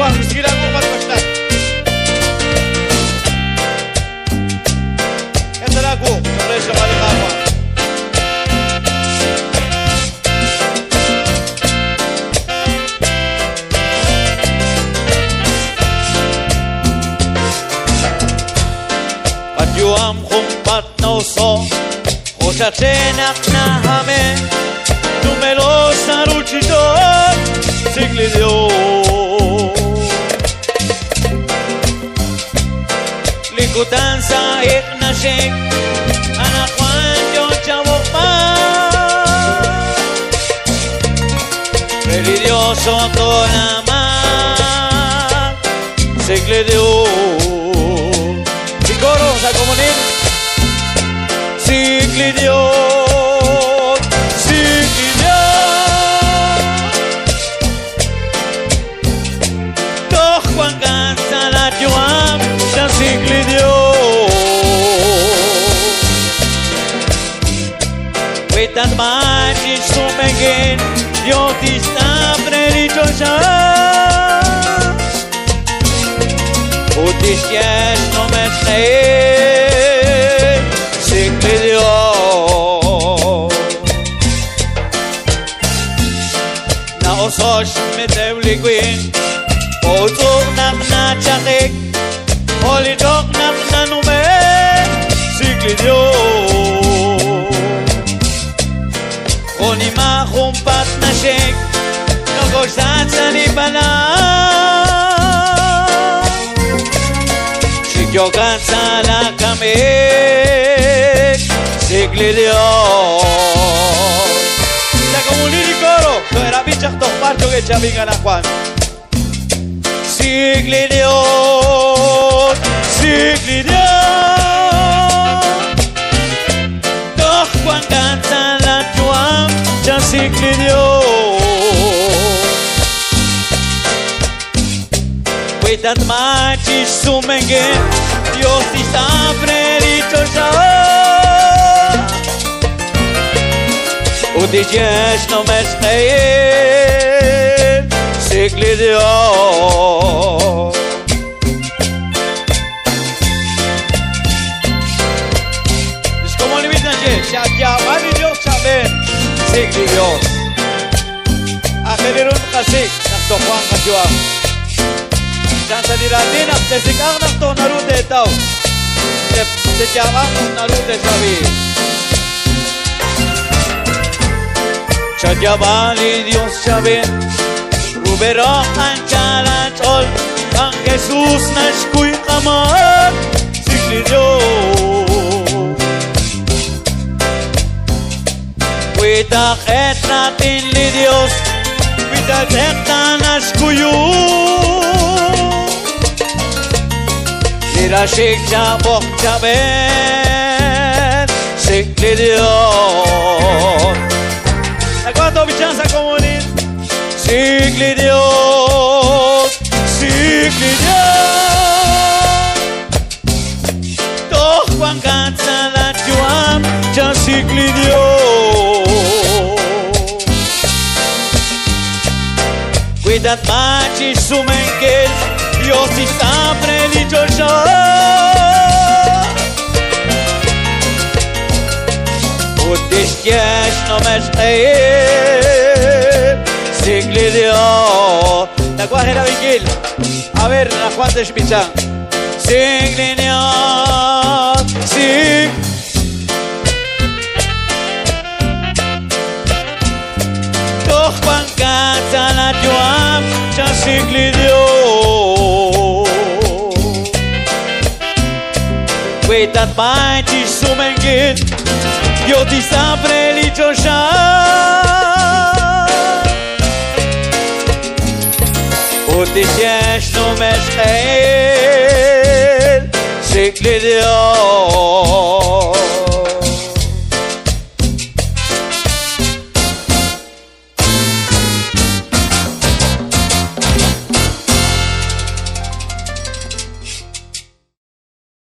Juan, sige lang kung matpastan. Ito na ko, presyo kalikawa. Patyuam kumpat na uso, Ochachenak na hame, Tumelo sa ruchidor, Siglidio. Likutan sa iknashik, Anak wanyo chamok pa. Religioso to naman, Siglidio. Siguro sa komunin, Siglidio. Uitat maci sumegen, eu ti sta preliciosa. Utiștiaș numește, Siglidio. Na osoș meteu liguin, Oțuc na ceatic, Olijoc na nume, Siglidio. Onima kumpat na shek, Nagosat sa libana. Shikyokan sa lakamik, Siglidio. Sa komunini koro, to era bichak to parcho que chabingan a Juan. Siglidio, Siglidio. Doch Juan canta la tuam, ya Siglidio. Uitat maci sumenge, Dios ti sta preliciosa. Utișești numește, Siglidio. Shakyamani Dios saben, Siglidio. Akhirun kasik, Nakto Juan Kajuam. Chansa diratin, Apsesikang Nakto Narute tau. Sejamang Narute sabi. Shakyamani Dios saben, Rubero Anchalan Chol, Ang Jesus Nashkuy Kaman, Siglidio. Uitakit natin li Diyos, Uitakit na naskuyo. Lirashik chabok chabet, Siglidio. Nagwato bichan sa komunin, Siglidio, Siglidio. Toch wangkat sa latjuam, Cha Siglidio. Uitat maci sumengel, Dios ti sta preliciosa. Utiștiaș numește, Siglidio. La cuajera Vigil, a ver, la Juan de Shpichán. Siglidio, Sig. Toch bancata la Joam, Cha Siglidio. Uitat maci sumengil, eu ti sta preliciosa. Utișești numește, Siglidio.